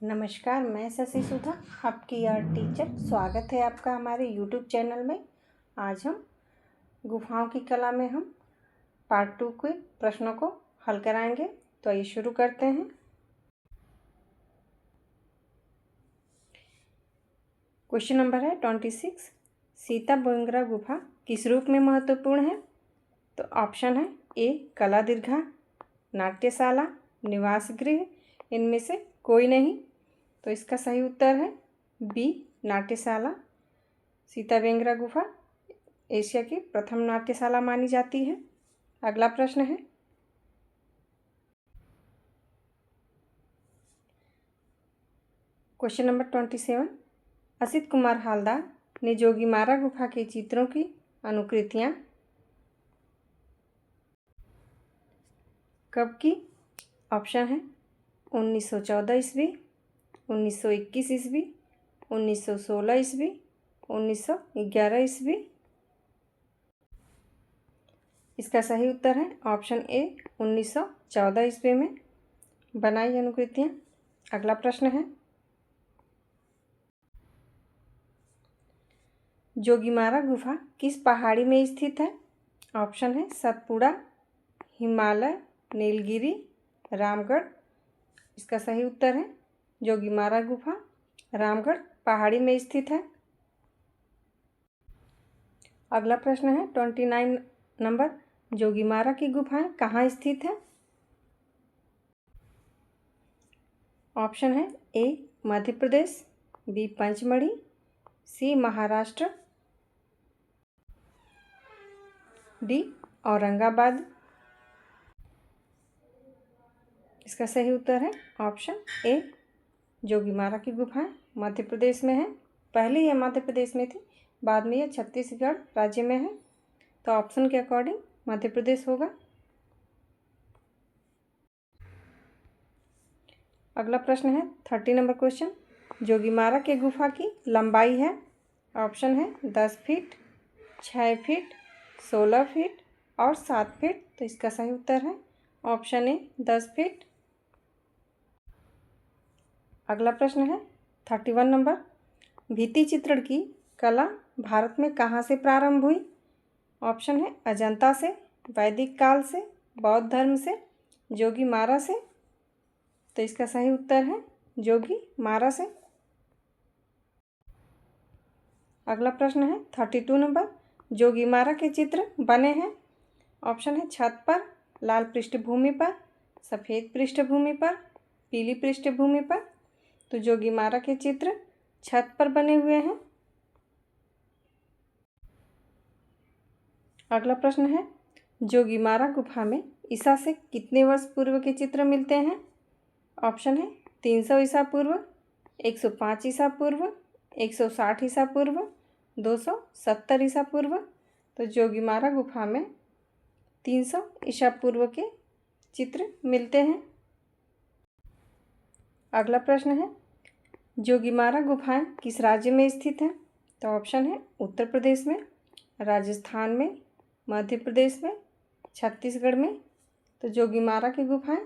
नमस्कार, मैं शशि सुधा, आपकी आर्ट टीचर। स्वागत है आपका हमारे यूट्यूब चैनल में। आज हम गुफाओं की कला में हम पार्ट 2 के प्रश्नों को हल कराएंगे। तो आइए शुरू करते हैं। क्वेश्चन नंबर है 26। सीता बोंगरा गुफा किस रूप में महत्वपूर्ण है? तो ऑप्शन है ए कला दीर्घा, नाट्यशाला, निवास गृह, इनमें से कोई नहीं। तो इसका सही उत्तर है बी नाट्यशाला। सीता बेंगरा गुफा एशिया की प्रथम नाट्यशाला मानी जाती है। अगला प्रश्न है क्वेश्चन नंबर 27। असित कुमार हालदार ने जोगीमारा गुफा के चित्रों की अनुकृतियां कब की? ऑप्शन है 1914 ईस्वी, 1921 ईस्वी, 1916 ईस्वी, 1911 ईस्वी। इसका सही उत्तर है ऑप्शन ए 1914 ईस्वी में बनाई अनुकृतियाँ। अगला प्रश्न है जोगीमारा गुफा किस पहाड़ी में स्थित है? ऑप्शन है सतपुड़ा, हिमालय, नीलगिरी, रामगढ़। इसका सही उत्तर है जोगीमारा गुफा रामगढ़ पहाड़ी में स्थित है। अगला प्रश्न है 29 नंबर। जोगीमारा की गुफाएं कहाँ स्थित है? ऑप्शन है ए मध्य प्रदेश, बी पंचमढ़ी, सी महाराष्ट्र, डी औरंगाबाद। इसका सही उत्तर है ऑप्शन ए जोगीमारा की गुफाएं मध्य प्रदेश में है। पहले यह मध्य प्रदेश में थी, बाद में यह छत्तीसगढ़ राज्य में है। तो ऑप्शन के अकॉर्डिंग मध्य प्रदेश होगा। अगला प्रश्न है 30 नंबर क्वेश्चन। जोगीमारा के गुफा की लंबाई है? ऑप्शन है 10 फीट, 6 फीट, 16 फीट और 7 फीट। तो इसका सही उत्तर है ऑप्शन ए 10 फीट। अगला प्रश्न है 31 नंबर। भित्ति चित्रण की कला भारत में कहाँ से प्रारंभ हुई? ऑप्शन है अजंता से, वैदिक काल से, बौद्ध धर्म से, जोगीमारा से। तो इसका सही उत्तर है जोगीमारा से। अगला प्रश्न है 32 नंबर। जोगीमारा के चित्र बने हैं? ऑप्शन है छत पर, लाल पृष्ठभूमि पर, सफ़ेद पृष्ठभूमि पर, पीली पृष्ठभूमि पर। तो जोगीमारा के चित्र छत पर बने हुए हैं। अगला प्रश्न है जोगीमारा गुफा में ईसा से कितने वर्ष पूर्व के चित्र मिलते हैं? ऑप्शन है 300 ईसा पूर्व, 105 ईसा पूर्व, 160 ईसा पूर्व, 270 ईसा पूर्व। तो जोगीमारा गुफा में 300 ईसा पूर्व के चित्र मिलते हैं। अगला प्रश्न है जोगीमारा गुफाएं किस राज्य में स्थित हैं? तो ऑप्शन है उत्तर प्रदेश में, राजस्थान में, मध्य प्रदेश में, छत्तीसगढ़ में। तो जोगीमारा की गुफाएं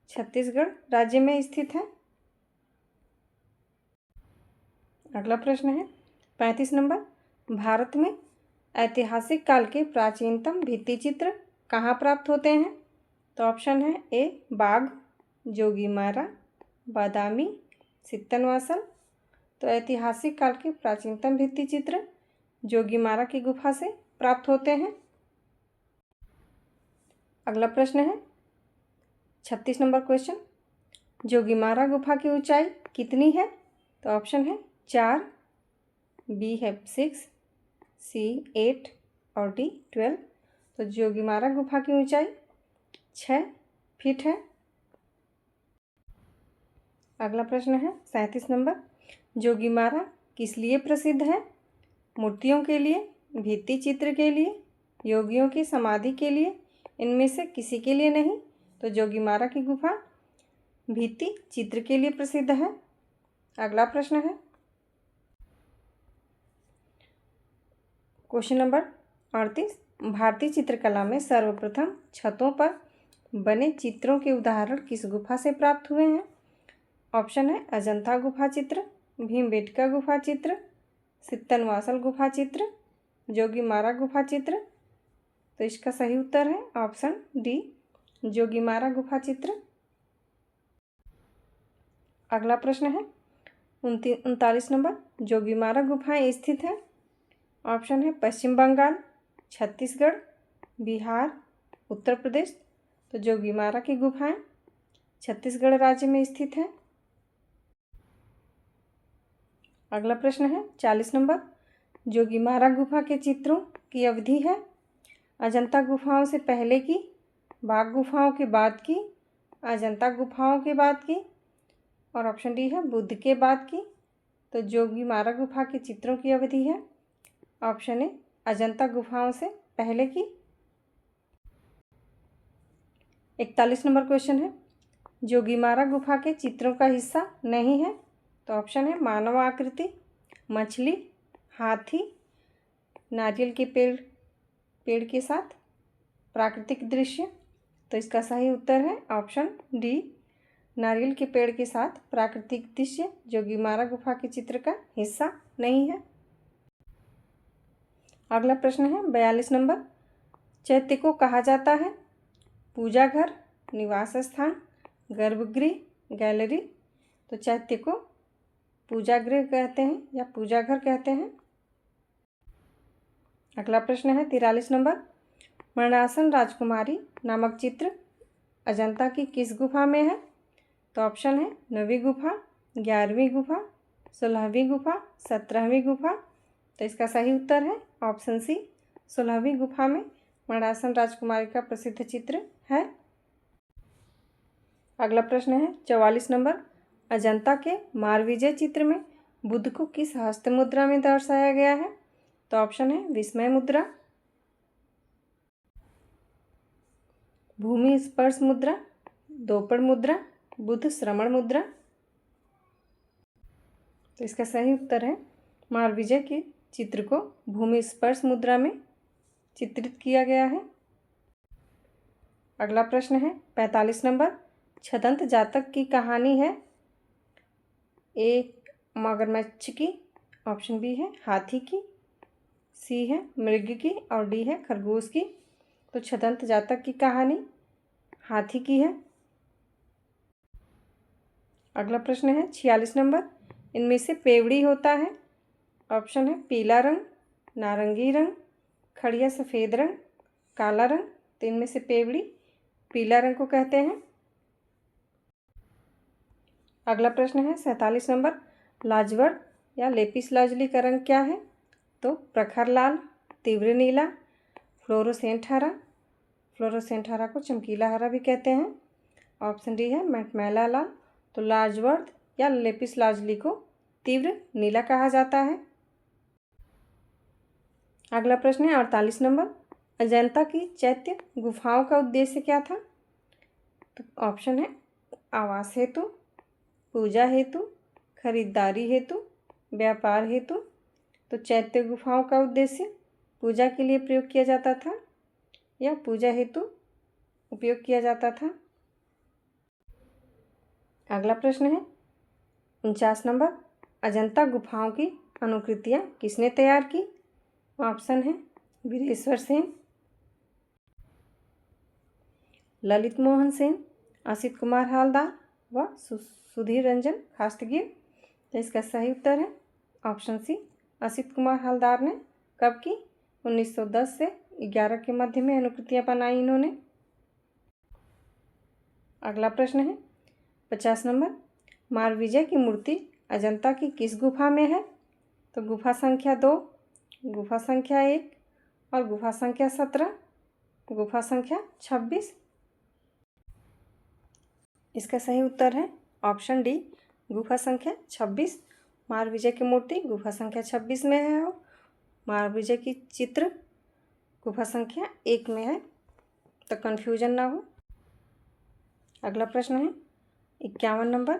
छत्तीसगढ़ राज्य में स्थित हैं। अगला प्रश्न है 35 नंबर। भारत में ऐतिहासिक काल के प्राचीनतम भित्ति चित्र कहाँ प्राप्त होते हैं? तो ऑप्शन है ए बाघ, जोगीमारा, बादामी, सित्तनवासल। तो ऐतिहासिक काल के प्राचीनतम भित्ति चित्र जोगीमारा की गुफा से प्राप्त होते हैं। अगला प्रश्न है 36 नंबर क्वेश्चन। जोगीमारा गुफा की ऊंचाई कितनी है? तो ऑप्शन है 4, बी है 6, सी 8 और डी 12। तो जोगीमारा गुफा की ऊंचाई 6 फीट है। अगला प्रश्न है 37 नंबर। जोगीमारा किस लिए प्रसिद्ध है? मूर्तियों के लिए, भित्ति चित्र के लिए, योगियों की समाधि के लिए, इनमें से किसी के लिए नहीं। तो जोगीमारा की गुफा भित्ति चित्र के लिए प्रसिद्ध है। अगला प्रश्न है क्वेश्चन नंबर 38। भारतीय चित्रकला में सर्वप्रथम छतों पर बने चित्रों के उदाहरण किस गुफा से प्राप्त हुए हैं? ऑप्शन है अजंता गुफा चित्र, भीमबेटका गुफा चित्र, सित्तनवासल गुफा चित्र, जोगीमारा गुफा चित्र। तो इसका सही उत्तर है ऑप्शन डी, जोगीमारा गुफा चित्र। अगला प्रश्न है 39 नंबर, जोगीमारा गुफाएं स्थित है। ऑप्शन है पश्चिम बंगाल, छत्तीसगढ़, बिहार, उत्तर प्रदेश। तो जोगीमारा की गुफाएं छत्तीसगढ़ राज्य में स्थित है। अगला प्रश्न है 40 नंबर, जोगीमारा गुफा के चित्रों की अवधि है। अजंता गुफाओं से पहले की, बाघ गुफाओं के बाद की, अजंता गुफाओं के बाद की, और ऑप्शन डी है बुद्ध के बाद की। तो जोगीमारा गुफा के चित्रों की अवधि है ऑप्शन ए, अजंता गुफाओं से पहले की। 41 नंबर क्वेश्चन है, जोगीमारा गुफा के चित्रों का हिस्सा नहीं है। तो ऑप्शन है मानव आकृति, मछली, हाथी, नारियल के पेड़ के साथ प्राकृतिक दृश्य। तो इसका सही उत्तर है ऑप्शन डी, नारियल के पेड़ के साथ प्राकृतिक दृश्य जोगीमारा गुफा के चित्र का हिस्सा नहीं है। अगला प्रश्न है 42 नंबर, चैत्य को कहा जाता है पूजा घर, निवास स्थान, गर्भगृह, गैलरी। तो चैत्य को पूजा गृह कहते हैं या पूजा घर कहते हैं। अगला प्रश्न है 43 नंबर, मरणासन राजकुमारी नामक चित्र अजंता की किस गुफा में है। तो ऑप्शन है 9वीं गुफा, 11वीं गुफा, 16वीं गुफा, 17वीं गुफा। तो इसका सही उत्तर है ऑप्शन सी, 16वीं गुफा में मरणासन राजकुमारी का प्रसिद्ध चित्र है। अगला प्रश्न है 44 नंबर, अजंता के मारविजय चित्र में बुद्ध को किस हस्त मुद्रा में दर्शाया गया है। तो ऑप्शन है विस्मय मुद्रा, भूमि स्पर्श मुद्रा, दोपड़ मुद्रा, बुद्ध श्रमण मुद्रा। तो इसका सही उत्तर है मारविजय के चित्र को भूमि स्पर्श मुद्रा में चित्रित किया गया है। अगला प्रश्न है 45 नंबर, छदंत जातक की कहानी है ए मगरमच्छ की, ऑप्शन बी है हाथी की, सी है मृग की और डी है खरगोश की। तो छदंत जातक की कहानी हाथी की है। अगला प्रश्न है 46 नंबर, इनमें से पेवड़ी होता है। ऑप्शन है पीला रंग, नारंगी रंग, खड़िया सफ़ेद रंग, काला रंग। तो इनमें से पेवड़ी पीला रंग को कहते हैं। अगला प्रश्न है 47 नंबर, लाजवर्ड या लेपिस लाजुली का रंग क्या है। तो प्रखर लाल, तीव्र नीला, फ्लोरोसेंट हरा। फ्लोरोसेंट हरा को चमकीला हरा भी कहते हैं। ऑप्शन डी है मटमैला लाल। तो लाजवर्ड या लेपिस लाजुली को तीव्र नीला कहा जाता है। अगला प्रश्न है 48 नंबर, अजंता की चैत्य गुफाओं का उद्देश्य क्या था। तो ऑप्शन है आवास हेतु, पूजा हेतु, खरीदारी हेतु, व्यापार हेतु। तो चैत्य गुफाओं का उद्देश्य पूजा के लिए प्रयोग किया जाता था या पूजा हेतु उपयोग किया जाता था। अगला प्रश्न है 49 नंबर, अजंता गुफाओं की अनुकृतियाँ किसने तैयार की। ऑप्शन है वीरेश्वर सेन, ललित मोहन सेन, असित कुमार हालदार व सुधीर रंजन खास्तगीर। तो इसका सही उत्तर है ऑप्शन सी, असित कुमार हालदार ने कब की, 1910 से 11 के मध्य में अनुकृतियाँ बनाई इन्होंने। अगला प्रश्न है 50 नंबर, मारविजय की मूर्ति अजंता की किस गुफा में है। तो गुफा संख्या 2, गुफा संख्या 1 और गुफा संख्या 17, गुफा संख्या 26। इसका सही उत्तर है ऑप्शन डी, गुफा संख्या 26। मारविजय की मूर्ति गुफा संख्या 26 में है और मारविजय की चित्र गुफा संख्या 1 में है, तो कन्फ्यूजन ना हो। अगला प्रश्न है 51 नंबर,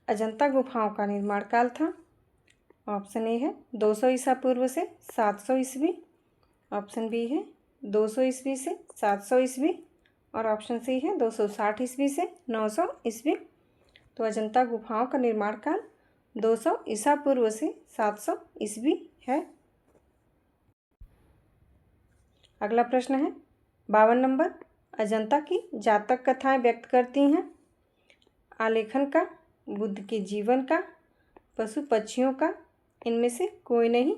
अजंता गुफाओं का निर्माण काल था। ऑप्शन ए है 200 ईसा पूर्व से 700 ईस्वी, ऑप्शन बी है 200 ईस्वी से 700 ईस्वी और ऑप्शन सी है 260 ईस्वी से 900 ईस्वी। तो अजंता गुफाओं का निर्माण काल 200 ईसा पूर्व से 700 ईस्वी है। अगला प्रश्न है 52 नंबर, अजंता की जातक कथाएं व्यक्त करती हैं आलेखन का, बुद्ध के जीवन का, पशु पक्षियों का, इनमें से कोई नहीं।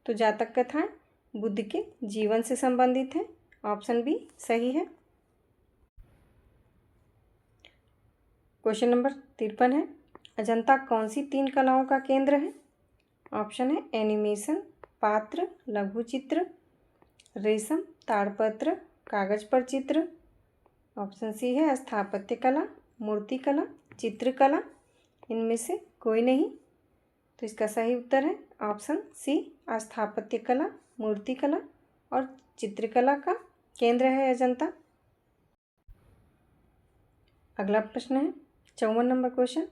तो जातक कथाएं बुद्ध के जीवन से संबंधित हैं। ऑप्शन बी सही है। क्वेश्चन नंबर 53 है, अजंता कौन सी 3 कलाओं का केंद्र है? ऑप्शन है एनिमेशन, पात्र, लघु चित्र, रेशम, ताड़पत्र, कागज पर चित्र। ऑप्शन सी है स्थापत्य कला, मूर्ति कला, चित्रकला, इनमें से कोई नहीं। तो इसका सही उत्तर है ऑप्शन सी, स्थापत्य कला, मूर्ति कला और चित्रकला का केंद्र है अजंता। अगला प्रश्न है 54 नंबर क्वेश्चन,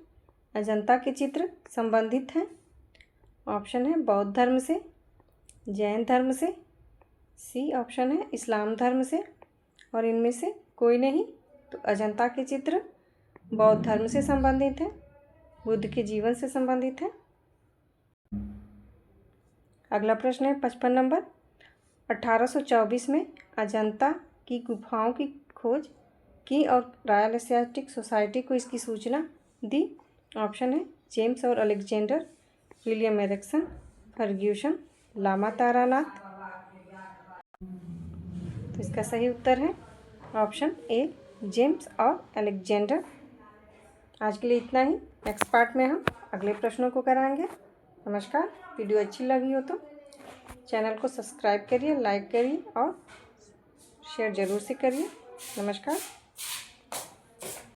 अजंता के चित्र संबंधित हैं। ऑप्शन है बौद्ध धर्म से, जैन धर्म से, सी ऑप्शन है इस्लाम धर्म से और इनमें से कोई नहीं। तो अजंता के चित्र बौद्ध धर्म से संबंधित है, बुद्ध के जीवन से संबंधित है। अगला प्रश्न है 55 नंबर, 1824 में अजंता की गुफाओं की खोज की और रॉयल एशियाटिक सोसाइटी को इसकी सूचना दी। ऑप्शन है जेम्स और Alexander, William Ericsson, Ferguson, Lama Taranath. तो इसका सही उत्तर है ऑप्शन ए, जेम्स और अलेक्जेंडर। आज के लिए इतना ही। नेक्स्ट पार्ट में हम अगले प्रश्नों को कराएंगे। नमस्कार। वीडियो अच्छी लगी हो तो चैनल को सब्सक्राइब करिए, लाइक करिए और शेयर ज़रूर से करिए। नमस्कार।